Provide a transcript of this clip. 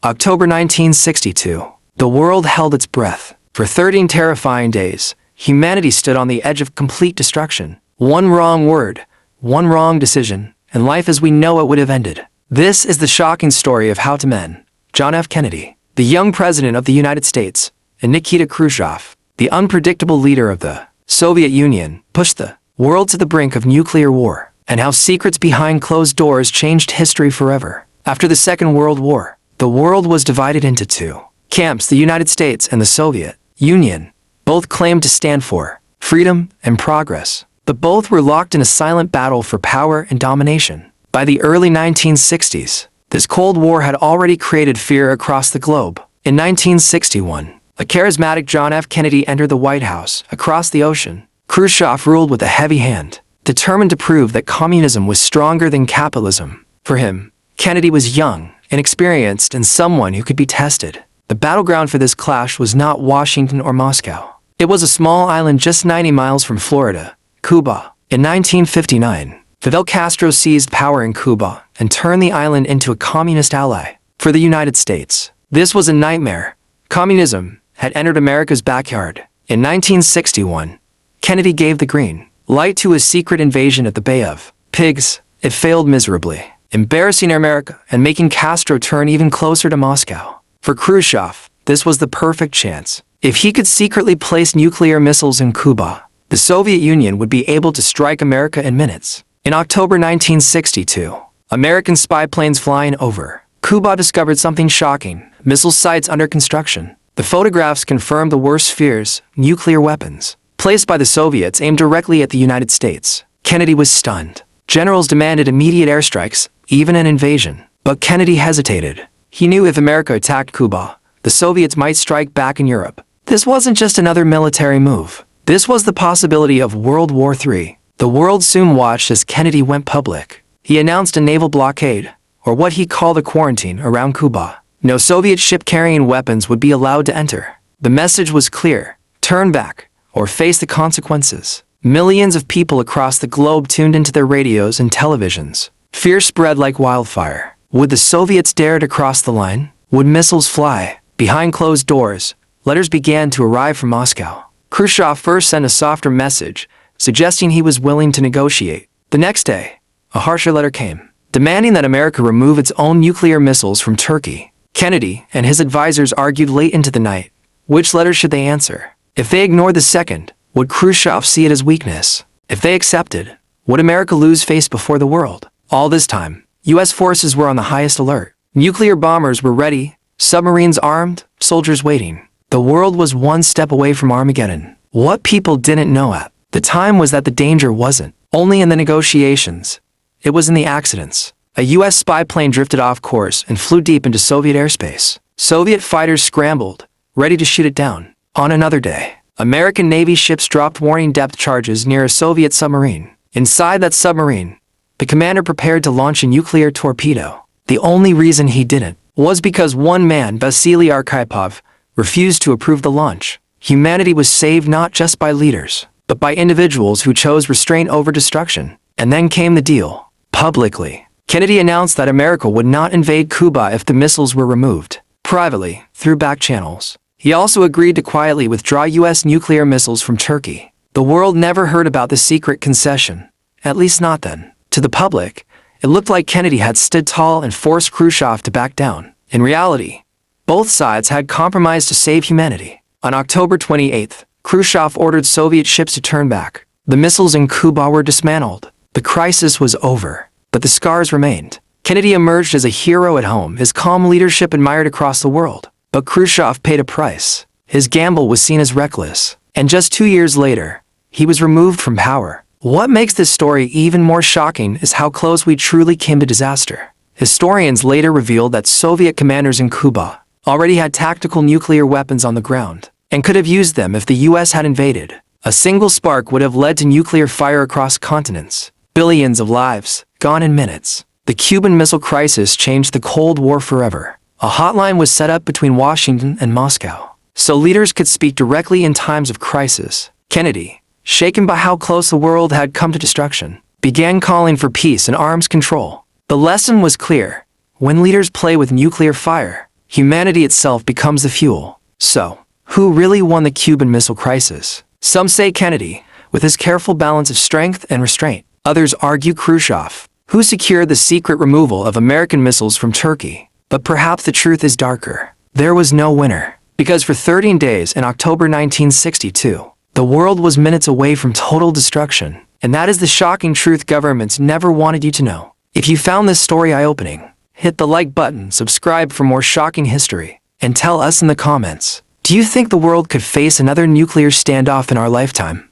October 1962. The world held its breath. For 13 terrifying days, humanity stood on the edge of complete destruction. One wrong word, one wrong decision, and life as we know it would have ended. This is the shocking story of how two men, John F. Kennedy, the young president of the United States, and Nikita Khrushchev, the unpredictable leader of the Soviet Union, pushed the world to the brink of nuclear war, and how secrets behind closed doors changed history forever. After the Second World War, the world was divided into two camps. The United States and the Soviet Union both claimed to stand for freedom and progress, but both were locked in a silent battle for power and domination. By the early 1960s, this Cold War had already created fear across the globe. In 1961, a charismatic John F. Kennedy entered the White House. Across the ocean, Khrushchev ruled with a heavy hand, determined to prove that communism was stronger than capitalism. For him, Kennedy was young, inexperienced, and someone who could be tested. The battleground for this clash was not Washington or Moscow. It was a small island just 90 miles from Florida, Cuba. In 1959, Fidel Castro seized power in Cuba and turned the island into a communist ally for the United States. This was a nightmare. Communism had entered America's backyard. In 1961, Kennedy gave the green light to a secret invasion at the Bay of Pigs. It failed miserably, embarrassing America and making Castro turn even closer to Moscow. For Khrushchev, this was the perfect chance. If he could secretly place nuclear missiles in Cuba, the Soviet Union would be able to strike America in minutes. In October 1962, American spy planes flying over Cuba discovered something shocking: missile sites under construction. The photographs confirmed the worst fears: nuclear weapons placed by the Soviets aimed directly at the United States. Kennedy was stunned. Generals demanded immediate airstrikes, even an invasion. But Kennedy hesitated. He knew if America attacked Cuba, the Soviets might strike back in Europe. This wasn't just another military move. This was the possibility of World War III. The world soon watched as Kennedy went public. He announced a naval blockade, or what he called a quarantine, around Cuba. No Soviet ship carrying weapons would be allowed to enter. The message was clear: turn back, or face the consequences. Millions of people across the globe tuned into their radios and televisions. Fear spread like wildfire. Would the Soviets dare to cross the line? Would missiles fly? Behind closed doors, letters began to arrive from Moscow. Khrushchev first sent a softer message, suggesting he was willing to negotiate. The next day, a harsher letter came, demanding that America remove its own nuclear missiles from Turkey. Kennedy and his advisors argued late into the night. Which letter should they answer? If they ignored the second, would Khrushchev see it as weakness? If they accepted, would America lose face before the world? All this time, U.S. forces were on the highest alert. Nuclear bombers were ready, submarines armed, soldiers waiting. The world was one step away from Armageddon. What people didn't know at the time was that the danger wasn't only in the negotiations. It was in the accidents. A U.S. spy plane drifted off course and flew deep into Soviet airspace. Soviet fighters scrambled, ready to shoot it down. On another day, American Navy ships dropped warning depth charges near a Soviet submarine. Inside that submarine, the commander prepared to launch a nuclear torpedo. The only reason he didn't was because one man, Vasily Arkhipov, refused to approve the launch. Humanity was saved not just by leaders, but by individuals who chose restraint over destruction. And then came the deal. Publicly, Kennedy announced that America would not invade Cuba if the missiles were removed. Privately, through back channels, he also agreed to quietly withdraw U.S. nuclear missiles from Turkey. The world never heard about the secret concession, at least not then. To the public, it looked like Kennedy had stood tall and forced Khrushchev to back down. In reality, both sides had compromised to save humanity. On October 28th, Khrushchev ordered Soviet ships to turn back. The missiles in Cuba were dismantled. The crisis was over, but the scars remained. Kennedy emerged as a hero at home, his calm leadership admired across the world. But Khrushchev paid a price. His gamble was seen as reckless, and just 2 years later, he was removed from power. What makes this story even more shocking is how close we truly came to disaster. Historians later revealed that Soviet commanders in Cuba already had tactical nuclear weapons on the ground, and could have used them if the U.S. had invaded. A single spark would have led to nuclear fire across continents. Billions of lives, gone in minutes. The Cuban Missile Crisis changed the Cold War forever. A hotline was set up between Washington and Moscow, so leaders could speak directly in times of crisis. Kennedy, shaken by how close the world had come to destruction, began calling for peace and arms control. The lesson was clear: when leaders play with nuclear fire, humanity itself becomes the fuel. So, who really won the Cuban Missile Crisis? Some say Kennedy, with his careful balance of strength and restraint. Others argue Khrushchev, who secured the secret removal of American missiles from Turkey. But perhaps the truth is darker. There was no winner. Because for 13 days in October 1962, the world was minutes away from total destruction. And that is the shocking truth governments never wanted you to know. If you found this story eye-opening, hit the like button, subscribe for more shocking history, and tell us in the comments, do you think the world could face another nuclear standoff in our lifetime?